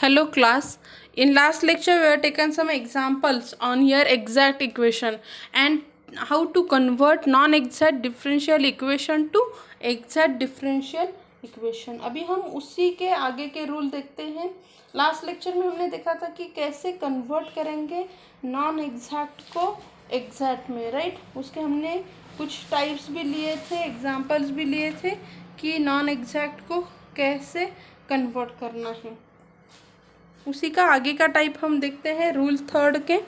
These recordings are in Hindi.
Hello class. In last lecture we have taken some examples on your exact equation and how to convert non-exact differential equation to exact differential equation. अभी हम उसी के आगे के रूल देखते हैं. लास्ट लेक्चर में हमने देखा था कि कैसे कन्वर्ट करेंगे नॉन एग्जैक्ट को एग्जैक्ट में, राइट. उसके हमने कुछ टाइप्स भी लिए थे, एग्जाम्पल्स भी लिए थे कि नॉन एग्जैक्ट को कैसे कन्वर्ट करना है. उसी का आगे का टाइप हम देखते हैं रूल थर्ड के.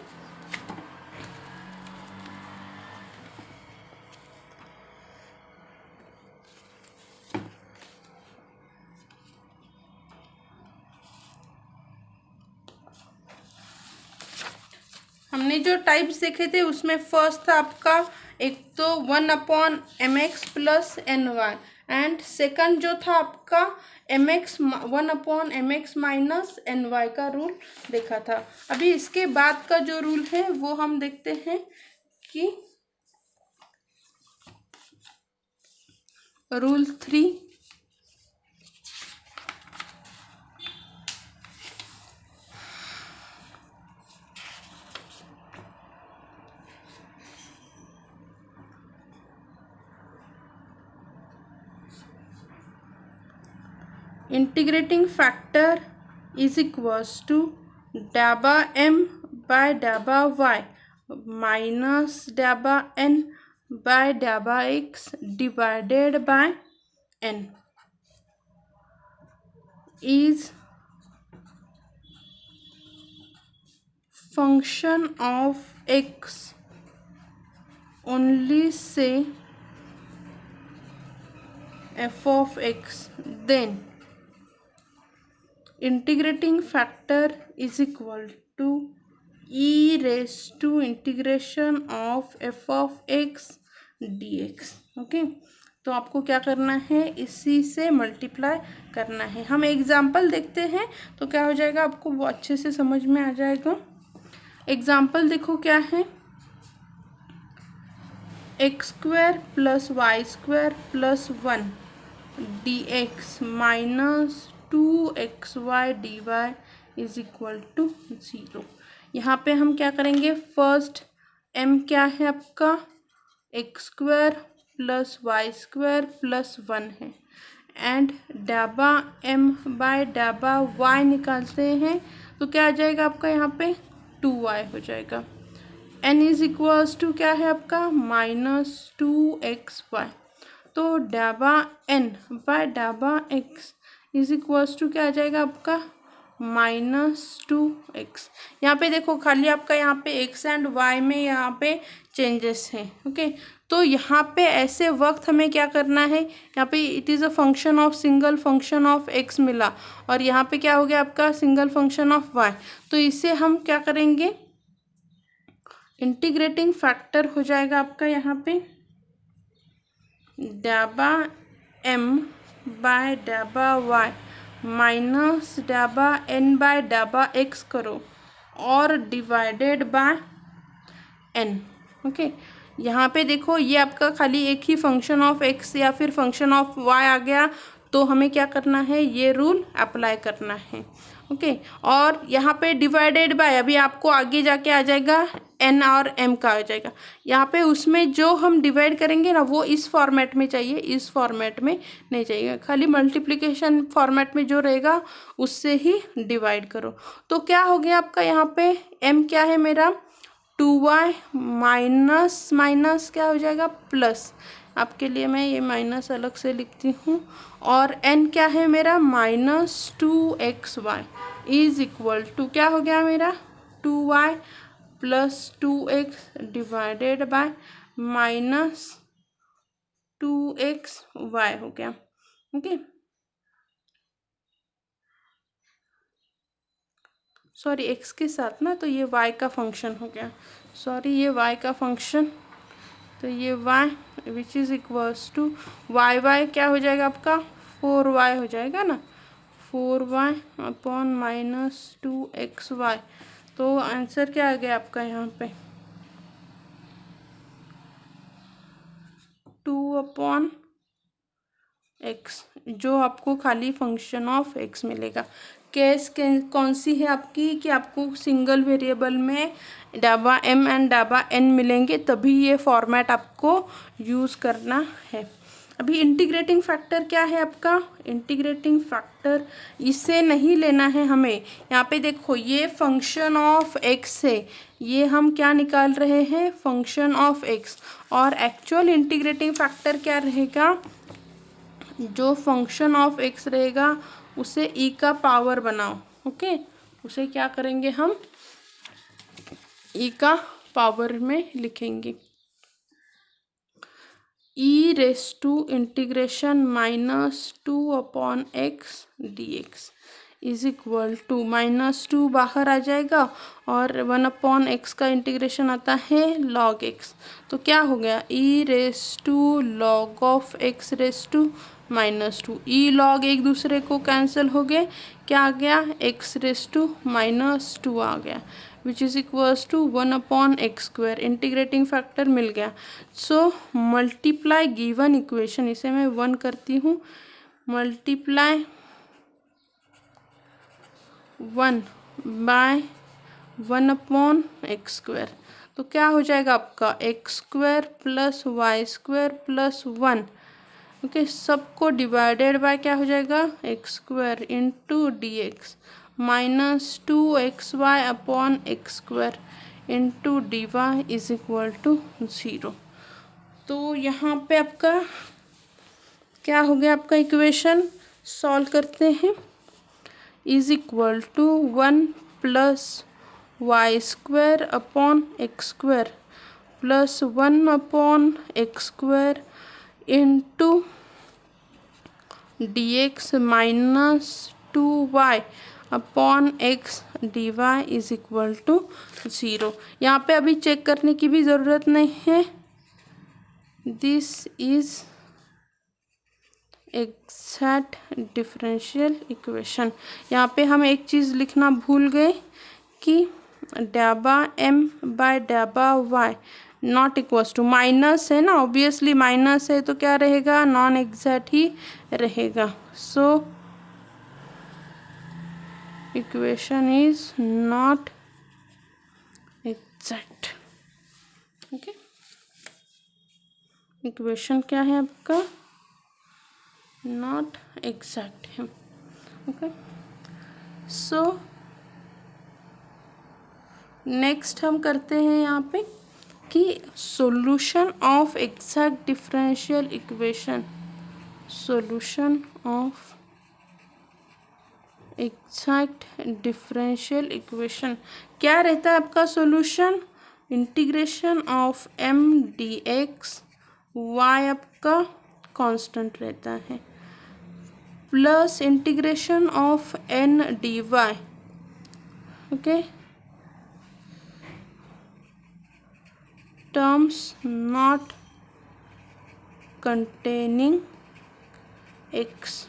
हमने जो टाइप्स देखे थे उसमें फर्स्ट था आपका एक तो 1/mx plus N Y and second जो था आपका mx 1/mx minus N Y का रूल देखा था. अभी इसके बाद का जो रूल है वो हम देखते हैं कि rule 3. Integrating factor is equals to डाबा m बाय डाबा y माइनस डाबा n बाय डाबा x divided by n is function of x only say f of x, then integrating factor is equal to e raised to integration of f of x dx. Okay, तो आपको क्या करना है, इसी से मल्टीप्लाई करना है. हम एग्जाम्पल देखते हैं तो क्या हो जाएगा, आपको वो अच्छे से समझ में आ जाएगा. एग्जाम्पल देखो क्या है. X square plus Y square plus 1 D X minus 2xy dy is equal to 0. यहाँ पे हम क्या करेंगे, फर्स्ट m क्या है आपका, X square plus Y square plus 1 है एंड डाबा m बाय डाबा y निकालते हैं तो क्या आ जाएगा आपका, यहाँ पे 2y हो जाएगा. n इज इक्वल्स टू क्या है आपका, -2xy. तो डाबा n बाय डाबा x इज इक्वल्स टू क्या आ जाएगा आपका, -2x. यहाँ पे देखो खाली आपका यहाँ पे x एंड y में यहाँ पे चेंजेस हैं. ओके, तो यहाँ पे ऐसे वक्त हमें क्या करना है, यहाँ पे it is a function of single function of x मिला और यहाँ पे क्या हो गया आपका सिंगल फंक्शन ऑफ y. तो इसे हम क्या करेंगे, इंटीग्रेटिंग फैक्टर हो जाएगा आपका यहाँ पे डाबा m बाय डाबा y माइनस डाबा n बाय डाबा x करो और डिवाइडेड बाय n. ओके, यहाँ पे देखो ये आपका खाली एक ही फंक्शन ऑफ x या फिर फंक्शन ऑफ y आ गया तो हमें क्या करना है, ये रूल अप्लाई करना है. ओके, और यहाँ पे डिवाइडेड बाय अभी आपको आगे जाके आ जाएगा n और m का आ जाएगा. यहाँ पे उसमें जो हम डिवाइड करेंगे ना वो इस फॉर्मेट में चाहिए, इस फॉर्मेट में नहीं चाहिए. खाली मल्टीप्लिकेशन फॉर्मेट में जो रहेगा उससे ही डिवाइड करो. तो क्या हो गया आपका, यहाँ पे m क्या है मेरा 2y माइनस माइनस क्या हो जाएगा प्लस. आपके लिए मैं ये माइनस अलग से लिखती हूँ. और n क्या है मेरा -2xy इज इक्वल टू क्या हो गया मेरा 2y plus 2x divided by -2xy हो गया. ओके, सॉरी x के साथ ना, तो ये y का फंक्शन हो गया. सॉरी, ये y का फंक्शन, तो ये y which is equals to y क्या हो जाएगा आपका 4y हो जाएगा ना, 4y अपॉन -2xy. तो आंसर क्या आ गया आपका यहाँ पे 2/x, जो आपको खाली फंक्शन ऑफ x मिलेगा. केस कौन सी है आपकी कि आपको सिंगल वेरिएबल में डाबा m एंड डाबा n मिलेंगे, तभी ये फॉर्मेट आपको यूज़ करना है। अभी इंटीग्रेटिंग फैक्टर क्या है आपका, इंटीग्रेटिंग फैक्टर इसे नहीं लेना है हमें। यहाँ पे देखो ये फंक्शन ऑफ x है, ये हम क्या निकाल रहे हैं, फंक्शन ऑफ x। और एक्चुअल इंटीग्रेटिंग फैक्टर क्या रहेगा, जो फंक्शन ऑफ x रहेगा उसे e का पावर बनाओ। ओके, उसे क्या करेंगे हम, e का पावर में लिखेंगे, e raise to integration -2/x dx is equal to -2 बाहर आ जाएगा और 1/x का इंटीग्रेशन आता है log x। तो क्या हो गया, e raise to log of x raise to -2, e log एक दूसरे को कैंसिल हो गए, क्या आ गया, x रेस टू -2 आ गया, which is equals to 1/x²। Integrating factor मिल गया। सो मल्टीप्लाई गिवन इक्वेशन, इसे मैं 1 करती हूँ, मल्टीप्लाई 1 बाय 1/x²। तो क्या हो जाएगा आपका x² plus y² plus 1। Okay, सबको डिवाइडेड बाय क्या हो जाएगा, x² into dx -2xy/x² into dy is equal to 0। तो यहाँ पे आपका क्या हो गया, आपका इक्वेशन सॉल्व करते हैं, is equal to 1 plus y²/x² plus 1/x² into dx -2y/x dy is equal to 0। यहाँ पे अभी चेक करने की भी ज़रूरत नहीं है, this is exact differential equation. यहाँ पे हम एक चीज़ लिखना भूल गए कि डाबा m बाय डाबा y not equals to, minus है ना, ऑब्वियसली माइनस है तो क्या रहेगा, नॉन एग्जैक्ट ही रहेगा। So equation is not exact. Okay, equation क्या है आपका, नॉट एग्जैक्ट है। ओके, सो नेक्स्ट हम करते हैं यहाँ पे कि solution of exact differential equation, solution of exact differential equation क्या रहता है आपका solution, integration of m dx, y आपका कांस्टेंट रहता है, plus integration of n dy। Okay, terms not containing x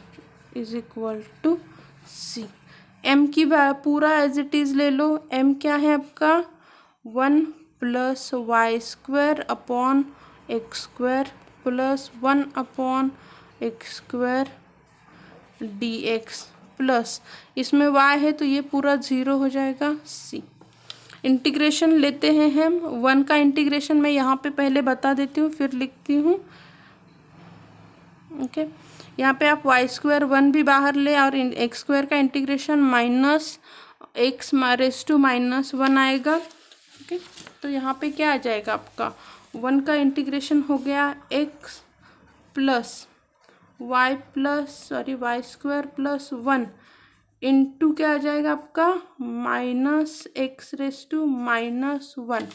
is equal to c। m की पूरा एज इट इज ले लो, m क्या है आपका 1 plus y²/x² plus 1/x² dx plus इसमें y है तो ये पूरा 0 हो जाएगा c। इंटीग्रेशन लेते हैं हम, 1 का इंटीग्रेशन मैं यहाँ पे पहले बता देती हूँ फिर लिखती हूँ। ओके, यहाँ पे आप y² 1 भी बाहर ले और x² का इंटीग्रेशन -x रेज़ टू -1 आएगा। ओके, तो यहाँ पे क्या आ जाएगा आपका 1 का इंटीग्रेशन हो गया x plus y² plus 1 into क्या आ जाएगा आपका -x raise to -1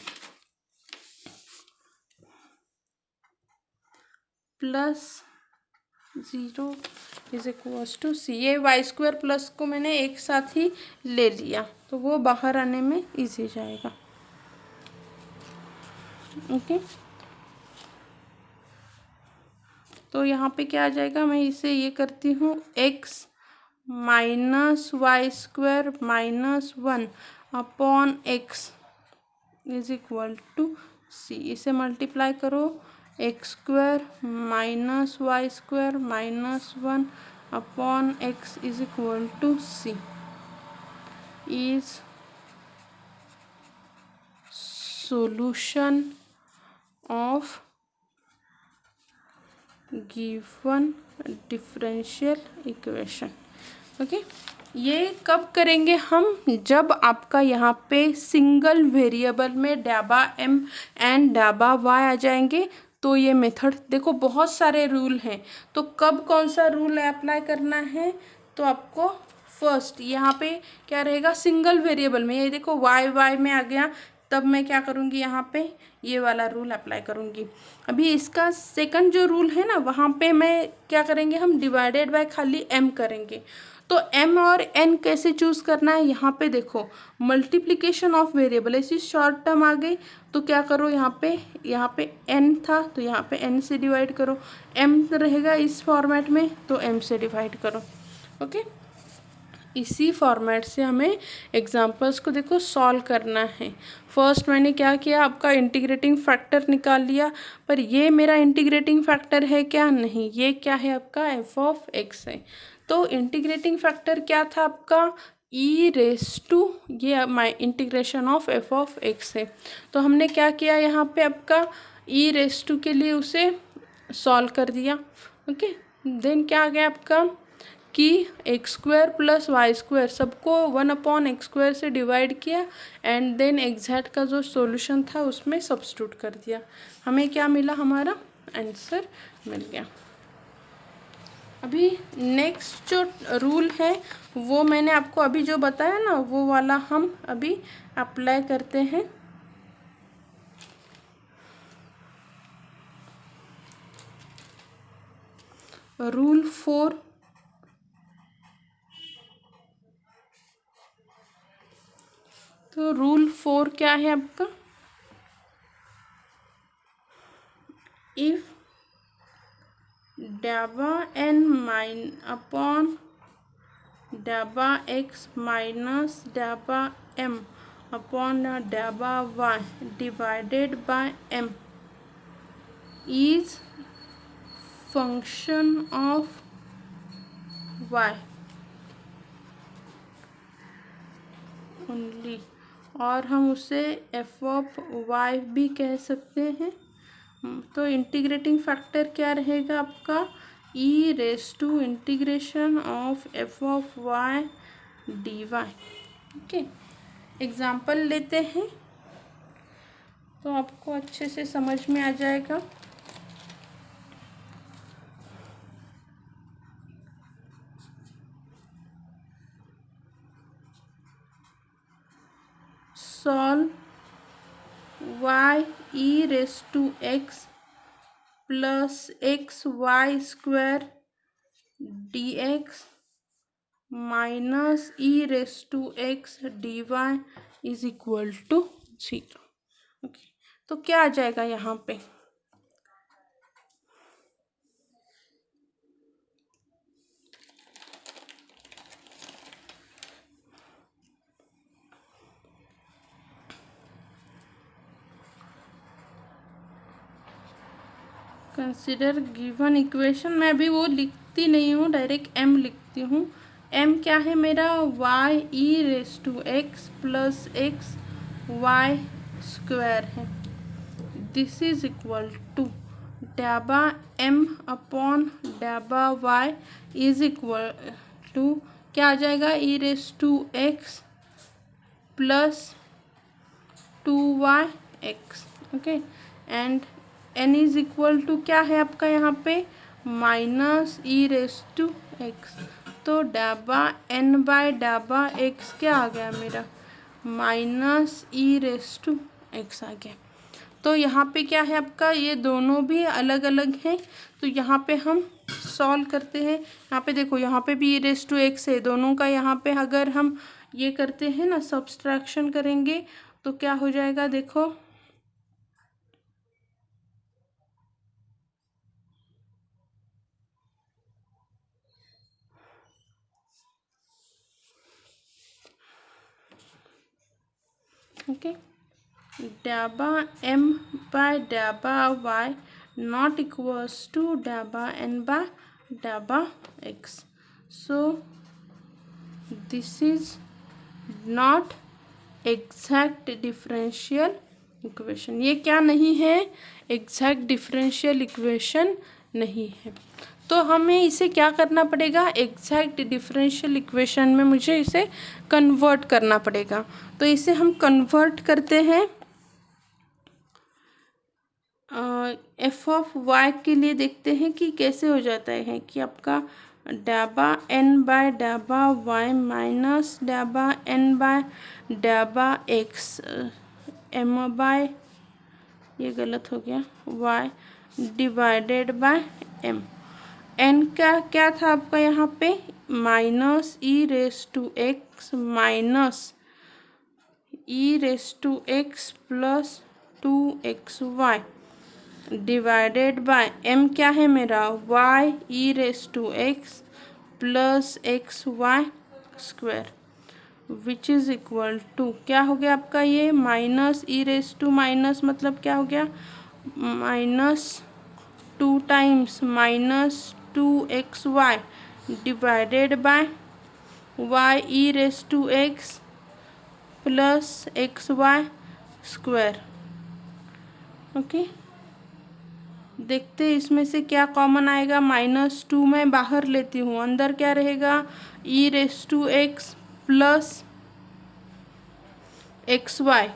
plus 0 is equals to c। ये y² प्लस को मैंने एक साथ ही ले लिया तो वो बाहर आने में इजी जाएगा। ओके, तो यहाँ पे क्या आ जाएगा, मैं इसे ये करती हूँ x -y² -1/x is equal to c। इसे मल्टीप्लाई करो, x² -y² -1/x is equal to c। is solution of given differential equation। Okay, ये कब करेंगे हम, जब आपका यहाँ पे सिंगल वेरिएबल में डाबा m एंड डाबा y आ जाएंगे। तो ये मेथड देखो, बहुत सारे रूल हैं, तो कब कौन सा रूल अप्लाई करना है, तो आपको फर्स्ट यहाँ पे क्या रहेगा, सिंगल वेरिएबल में, ये देखो y में आ गया, तब मैं क्या करूँगी, यहाँ पे ये वाला रूल अप्लाई करूँगी। अभी इसका सेकंड जो रूल है ना, वहाँ पे मैं क्या करेंगे, हम डिवाइडेड बाय खाली m करेंगे। तो m और n कैसे चूज करना है, यहाँ पे देखो मल्टीप्लिकेशन ऑफ वेरिएबल, ऐसी शॉर्ट टर्म आ गई, तो क्या करो, यहाँ पे n था तो यहाँ पे n से डिवाइड करो, m रहेगा इस फॉर्मेट में तो m से डिवाइड करो। ओके, इसी फॉर्मेट से हमें एग्जांपल्स को देखो सॉल्व करना है। फर्स्ट मैंने क्या किया, आपका इंटीग्रेटिंग फैक्टर निकाल लिया, पर ये मेरा इंटीग्रेटिंग फैक्टर है क्या, नहीं, ये क्या है आपका एफ ऑफ एक्स है। तो इंटीग्रेटिंग फैक्टर क्या था आपका, ई रेस टू, ये my integration of f of x है। तो हमने क्या किया, यहाँ पे आपका ई रेस टू के लिए उसे सॉल्व कर दिया। ओके, देन क्या आ गया आपका कि X square plus Y square सबको 1/x² से डिवाइड किया, एंड देन एग्जैक्ट का जो सॉल्यूशन था उसमें सब्स्टिट्यूट कर दिया, हमें क्या मिला, हमारा आंसर मिल गया। अभी नेक्स्ट जो रूल है वो मैंने आपको अभी जो बताया ना, वो वाला हम अभी अप्लाई करते हैं। रूल 4, तो रूल 4 क्या है आपका, if dhaba n upon dhaba x minus dhaba m upon डाबा y divided by m is function of y only, और हम उसे f ऑफ y भी कह सकते हैं। तो इंटीग्रेटिंग फैक्टर क्या रहेगा आपका, e raise to integration of f of y d y. Okay, example लेते हैं तो आपको अच्छे से समझ में आ जाएगा। Solve y E raise to x plus x Y square D X minus E raise to X D Y is equal to 0। Okay, तो क्या आ जाएगा यहाँ पे, कंसिडर गिवन इक्वेशन, मैं अभी वो लिखती नहीं हूँ, डायरेक्ट m लिखती हूँ। m क्या है मेरा, y E raise to x plus x Y square है, दिस इज इक्वल टू डाबा m अपॉन डाबा y इज इक्वल टू क्या आ जाएगा, e raise to x plus 2yx। Okay, and n is equal to क्या है आपका यहाँ पे, minus E raise to x. तो डाबा n बाय डाबा x क्या आ गया मेरा, minus E raise to x आ गया। तो यहाँ पे क्या है आपका, ये दोनों भी अलग अलग हैं, तो यहाँ पे हम सॉल्व करते हैं। यहाँ पे देखो, यहाँ पे भी ई रेस टू एक्स है, दोनों का यहाँ पे अगर हम ये करते हैं ना, सब्सट्रैक्शन करेंगे तो क्या हो जाएगा, देखो ओके, डाबा m बाय डाबा y नॉट इक्वल्स टू डाबा n बाय डाबा x। So this is not exact differential equation. ये क्या नहीं है? एग्जैक्ट डिफरेंशियल इक्वेशन नहीं है। तो हमें इसे क्या करना पड़ेगा? एग्जैक्ट डिफरेंशियल इक्वेशन में मुझे इसे कन्वर्ट करना पड़ेगा। तो इसे हम कन्वर्ट करते हैं एफ ऑफ वाई के लिए। देखते हैं कि कैसे हो जाता है कि आपका डाबा एन बाय डाबा वाई माइनस डाबा एन बाय डाबा एक्स एम बाय, ये गलत हो गया, Y divided by M. N का क्या था आपका यहाँ पे? Minus E raise to X minus E raise to x plus 2xy divided by M क्या है मेरा? Y E raise to x plus x Y square which is equal to क्या हो गया आपका? ये minus E raise to minus मतलब क्या हो गया? Minus 2 times minus 2xy divided by Y E raise to x plus x Y square. Okay, देखते हैं इसमें से क्या कॉमन आएगा। -2 मैं बाहर लेती हूँ, अंदर क्या रहेगा? E raise to x plus x y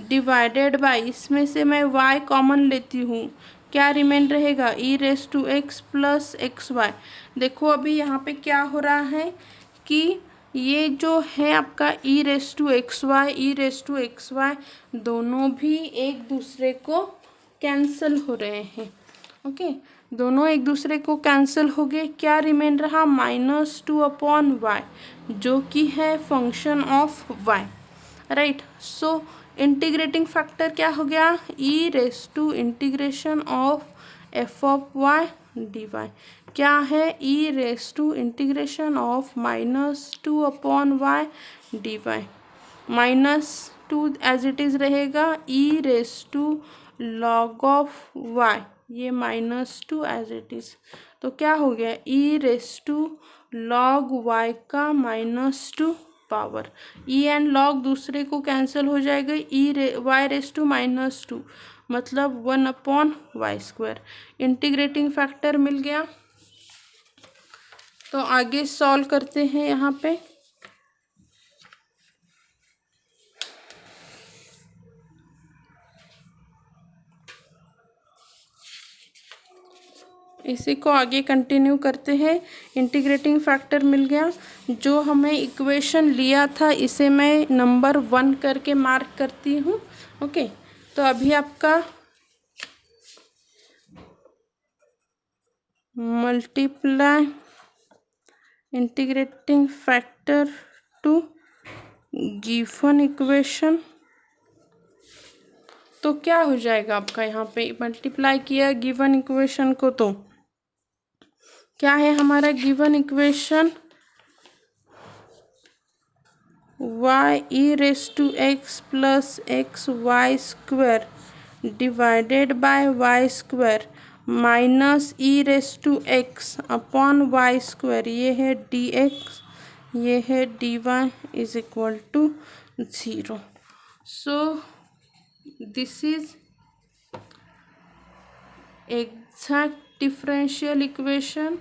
divided by, इसमें से मैं y कॉमन लेती हूँ, क्या रिमेन रहेगा? E raise to x plus x y. देखो अभी यहाँ पे क्या हो रहा है कि ये जो है आपका e raise to x Y दोनों भी एक दूसरे को कैंसिल हो रहे हैं। ओके, दोनों एक दूसरे को कैंसिल हो गए। क्या रिमेन रहा? -2/y जो कि है function of y, right. So integrating factor क्या हो गया? E raise to integration of f of y d y क्या है? E raise to integration of -2/y d y. -2 as it is रहेगा, e raise to log of y, ये -2 एज इट इज। तो क्या हो गया? E raise to log y का -2 पावर। ई एंड लॉग दूसरे को कैंसिल हो जाएगा, वाई रेस टू -2 मतलब 1/y स्क्वायर। इंटीग्रेटिंग फैक्टर मिल गया। तो आगे सॉल्व करते हैं यहाँ पे। इसी को आगे कंटिन्यू करते हैं। इंटीग्रेटिंग फैक्टर मिल गया। जो हमें इक्वेशन लिया था इसे मैं नंबर 1 करके मार्क करती हूँ। ओके, तो अभी आपका multiply integrating factor to given equation, तो क्या हो जाएगा आपका? यहाँ पे मल्टीप्लाई किया गिवन इक्वेशन को, तो क्या है हमारा given equation? y E raise to x plus x Y square divided by y square minus E raise to x upon y square, ये है डी एक्स, ये है d Y is equal to 0। So this is exact differential equation.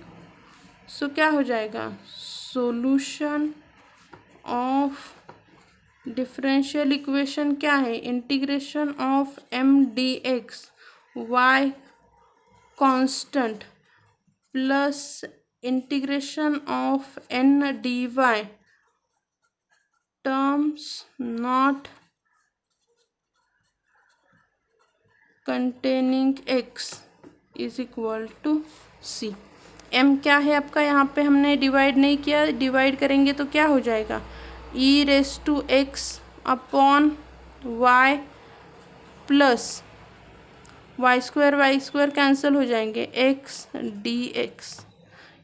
So क्या हो जाएगा? सॉल्यूशन ऑफ डिफरेंशियल इक्वेशन क्या है? Integration of m dx y constant plus integration of n dy terms not containing x is equal to c। m क्या है आपका? यहाँ पे हमने डिवाइड नहीं किया, डिवाइड करेंगे तो क्या हो जाएगा? E raise to x upon y plus Y square cancel हो जाएंगे, एक्स डी एक्स।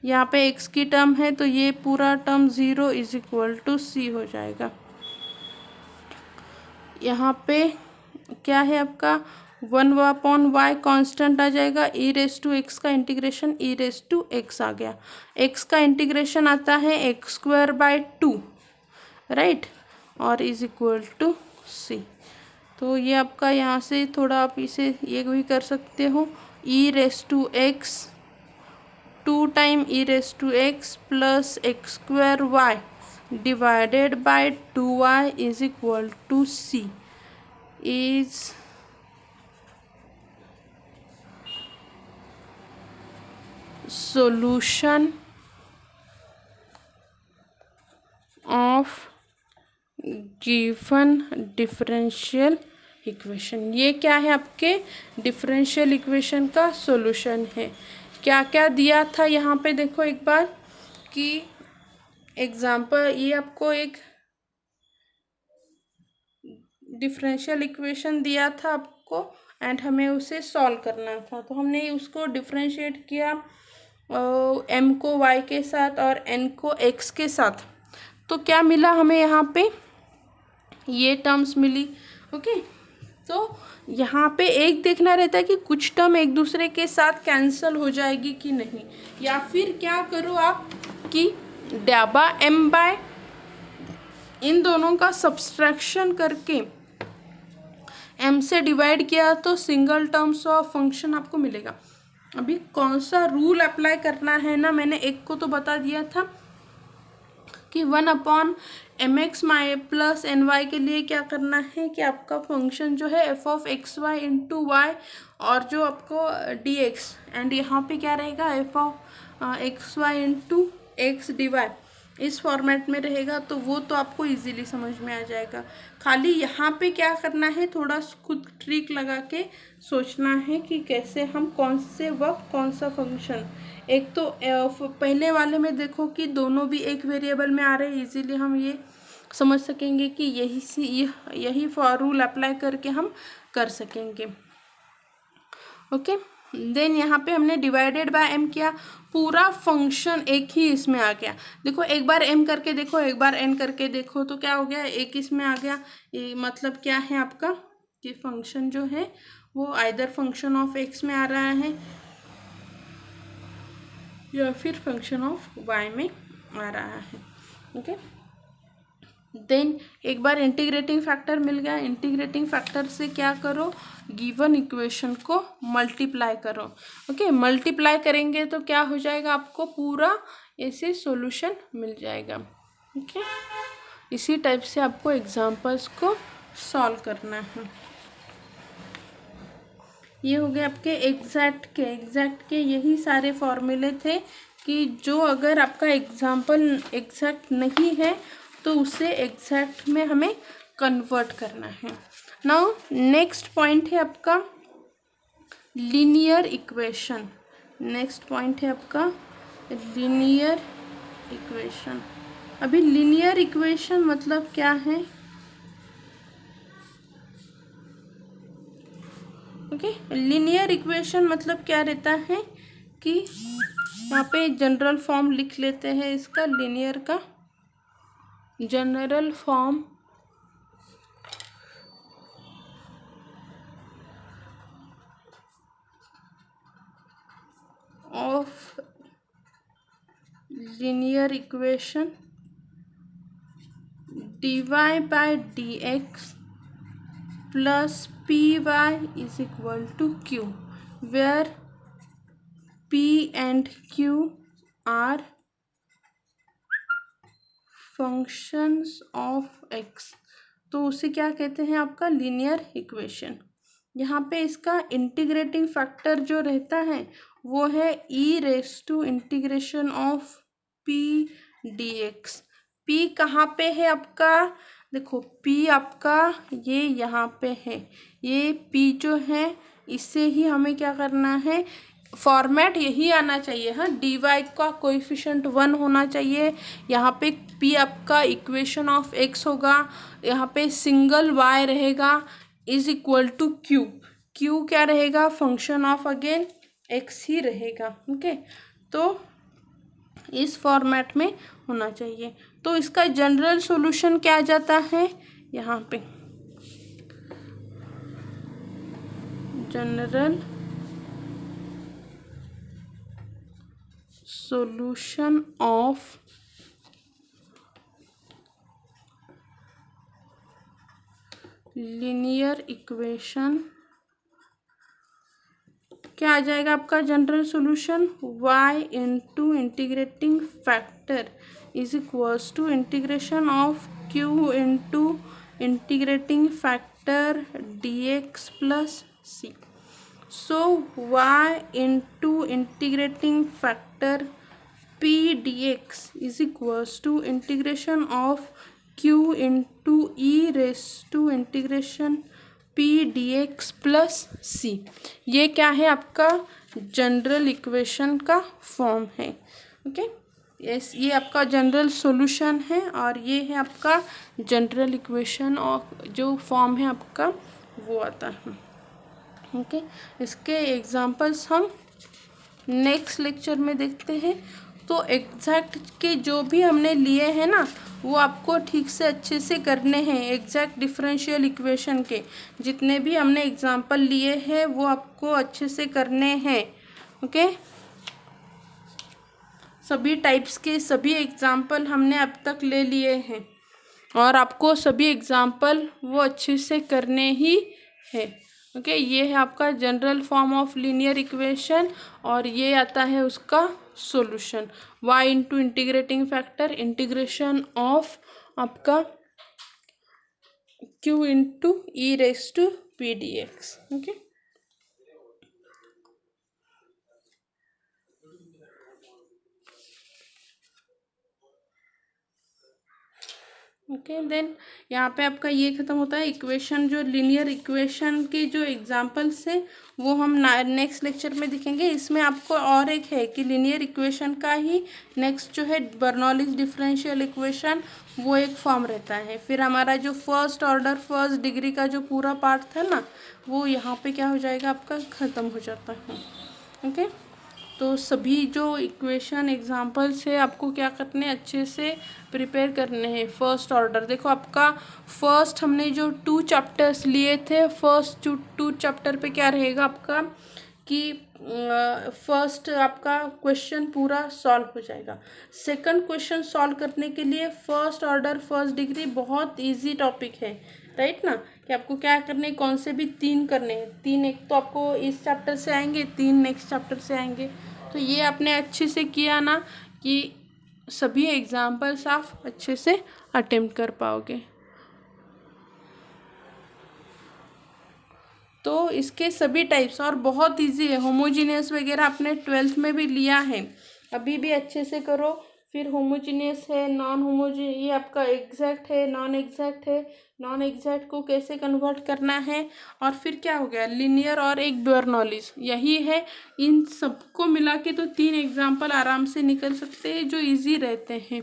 यहाँ पे एक्स की टर्म है तो ये पूरा टर्म 0 इज इक्वल टू सी हो जाएगा। यहाँ पे क्या है आपका? 1/y कांस्टेंट आ जाएगा, ई रेस टू एक्स का integration e raise to x आ गया। एक्स का इंटीग्रेशन आता है x² बाय 2, राइट। और इज इक्वल टू सी। तो ये आपका यहाँ से थोड़ा आप इसे ये भी कर सकते हो, e raise to x 2 time e raise to x plus x square y divided by 2y is equal to C is solution of given differential equation. ये क्या है, आपके डिफरेंशियल इक्वेशन का सॉल्यूशन है। क्या क्या दिया था यहाँ पे देखो एक बार कि एग्जाम्पल, ये आपको एक डिफरेंशियल इक्वेशन दिया था आपको एंड हमें उसे सॉल्व करना था। तो हमने उसको डिफरेंशिएट किया m को y के साथ और n को x के साथ। तो क्या मिला हमें यहाँ पे, ये टर्म्स मिली। ओके, तो यहाँ पे एक देखना रहता है कि कुछ टर्म एक दूसरे के साथ कैंसिल हो जाएगी कि नहीं, या फिर क्या करो आप कि डाबा m बाय इन दोनों का सब्सट्रैक्शन करके m से डिवाइड किया तो सिंगल टर्म्स ऑफ फंक्शन आपको मिलेगा। अभी कौन सा रूल अप्लाई करना है ना, मैंने एक को तो बता दिया था कि 1/mx माई प्लस एन वाई के लिए क्या करना है कि आपका फंक्शन जो है f of X Y into Y और जो आपको dx एंड यहाँ पे क्या रहेगा f of X Y into X D Y इस फॉर्मेट में रहेगा। तो वो तो आपको इजीली समझ में आ जाएगा। खाली यहाँ पे क्या करना है, थोड़ा खुद ट्रिक लगा के सोचना है कि कैसे हम कौन से वक्त कौन सा फंक्शन, एक तो पहले वाले में देखो कि दोनों भी एक वेरिएबल में आ रहे हैं, इजीली हम ये समझ सकेंगे कि यही फॉर रूल अप्लाई करके हम कर सकेंगे। ओके, देन यहाँ पे हमने डिवाइडेड बाय m किया, पूरा फंक्शन एक ही इसमें आ गया। देखो एक बार m करके देखो, एक बार n करके देखो, तो क्या हो गया, एक इसमें आ गया। ये मतलब क्या है आपका कि फंक्शन जो है वो आइदर फंक्शन ऑफ x में आ रहा है या फिर फंक्शन ऑफ y में आ रहा है। ओके, देन एक बार इंटीग्रेटिंग फैक्टर मिल गया, इंटीग्रेटिंग फैक्टर से क्या करो, गिवन इक्वेशन को मल्टीप्लाई करो। ओके, मल्टीप्लाई करेंगे तो क्या हो जाएगा, आपको पूरा ऐसे सॉल्यूशन मिल जाएगा। ओके, इसी टाइप से आपको एग्जांपल्स को सॉल्व करना है। ये हो गए आपके एग्जैक्ट के यही सारे फॉर्मूले थे कि जो अगर आपका एग्जाम्पल एग्जैक्ट नहीं है तो उसे एग्जैक्ट में हमें कन्वर्ट करना है। नाउ नेक्स्ट पॉइंट है आपका लीनियर इक्वेशन। नेक्स्ट पॉइंट है आपका लीनियर इक्वेशन। अभी लीनियर इक्वेशन मतलब क्या है, ओके, लीनियर इक्वेशन मतलब क्या रहता है कि यहाँ पे जनरल फॉर्म लिख लेते हैं इसका, लीनियर का general form of linear equation dy by dx plus py is equal to q, where p and q are functions of x। तो उसे क्या कहते हैं, आपका लीनियर इक्वेशन। यहाँ पे इसका इंटीग्रेटिंग फैक्टर जो रहता है वो है e raise to integration of P D x. P कहाँ पे है आपका, देखो पी आपका ये यहाँ पे है, ये पी जो है इससे ही हमें क्या करना है, फॉर्मेट यही आना चाहिए। हाँ, डी वाई का कोएफिशिएंट 1 होना चाहिए। यहाँ पे पी आपका इक्वेशन ऑफ एक्स होगा, यहाँ पे सिंगल वाई रहेगा is equal to Q. Q क्या रहेगा, फंक्शन ऑफ अगेन एक्स ही रहेगा। ओके, तो इस फॉर्मेट में होना चाहिए। तो इसका जनरल सॉल्यूशन क्या आ जाता है, यहाँ पे general solution of linear equation क्या आ जाएगा आपका general solution, y into integrating factor is equals to integration of q into integrating factor dx plus c. So y into integrating factor p dx is equals to integration of q into e raised to integration p dx plus c. ये क्या है आपका जनरल इक्वेशन का फॉर्म है. ओके यस, ये आपका जनरल सॉल्यूशन है और ये है आपका जनरल इक्वेशन और जो फॉर्म है आपका वो आता है. ओके इसके एग्जांपल्स हम नेक्स्ट लेक्चर में देखते हैं. तो एग्जैक्ट के जो भी हमने लिए हैं ना वो आपको ठीक से अच्छे से करने हैं. एग्जैक्ट डिफरेंशियल इक्वेशन के जितने भी हमने एग्जांपल लिए हैं वो आपको अच्छे से करने हैं. ओके सभी टाइप्स के सभी एग्जांपल हमने अब तक ले लिए हैं और आपको सभी एग्जांपल वो अच्छे से करने ही है. ओके ये है आपका general form of linear equation और ये आता है उसका solution y into integrating factor integration of आपका q into E raise to P D X. Okay then यहाँ पे आपका ये खत्म होता है इक्वेशन. जो लीनियर इक्वेशन के जो एग्जांपल्स हैं वो हम नेक्स्ट लेक्चर में दिखेंगे. इसमें आपको और एक है कि लीनियर इक्वेशन का ही नेक्स्ट जो है बर्नौलीज डिफरेंशियल इक्वेशन वो एक फॉर्म रहता है. फिर हमारा जो फर्स्ट ऑर्डर फर्स्ट डिग्री का जो पूरा पार्ट था ना वो यहाँ पे क्या हो जाएगा आपका ख़त्म हो जाता है. ओके तो सभी जो इक्वेशन एग्जांपल्स है आपको क्या करने अच्छे से प्रिपेयर करने हैं. फर्स्ट ऑर्डर देखो आपका फर्स्ट हमने जो 2 चैप्टर्स लिए थे फर्स्ट 2 चैप्टर पे क्या रहेगा आपका कि फर्स्ट आपका क्वेश्चन पूरा सॉल्व हो जाएगा. सेकंड क्वेश्चन सॉल्व करने के लिए फर्स्ट ऑर्डर फर्स्ट डिग्री बहुत इजी टॉपिक है राइट ना कि आपको क्या करने कौन से भी 3 करने हैं. 3 एक तो आपको इस चैप्टर से आएंगे 3 नेक्स्ट चैप्टर से आएंगे. तो ये आपने अच्छे से किया ना कि सभी एग्जाम्पल्स आप अच्छे से अटेम्प्ट कर पाओगे. तो इसके सभी टाइप्स और बहुत इजी है. होमोजीनियस वगैरह आपने 12th में भी लिया है अभी भी अच्छे से करो. फिर होमोजीनियस है नॉन होमोजी ये आपका एग्जैक्ट है नॉन एग्जैक्ट है. नॉन एग्जैक्ट को कैसे कन्वर्ट करना है और फिर क्या हो गया लीनियर और एक बर्नौलीज यही है. इन सबको मिला के तो 3 एग्जाम्पल आराम से निकल सकते हैं जो इजी रहते हैं.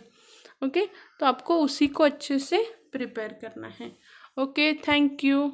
ओके तो आपको उसी को अच्छे से प्रिपेयर करना है. Okay thank you.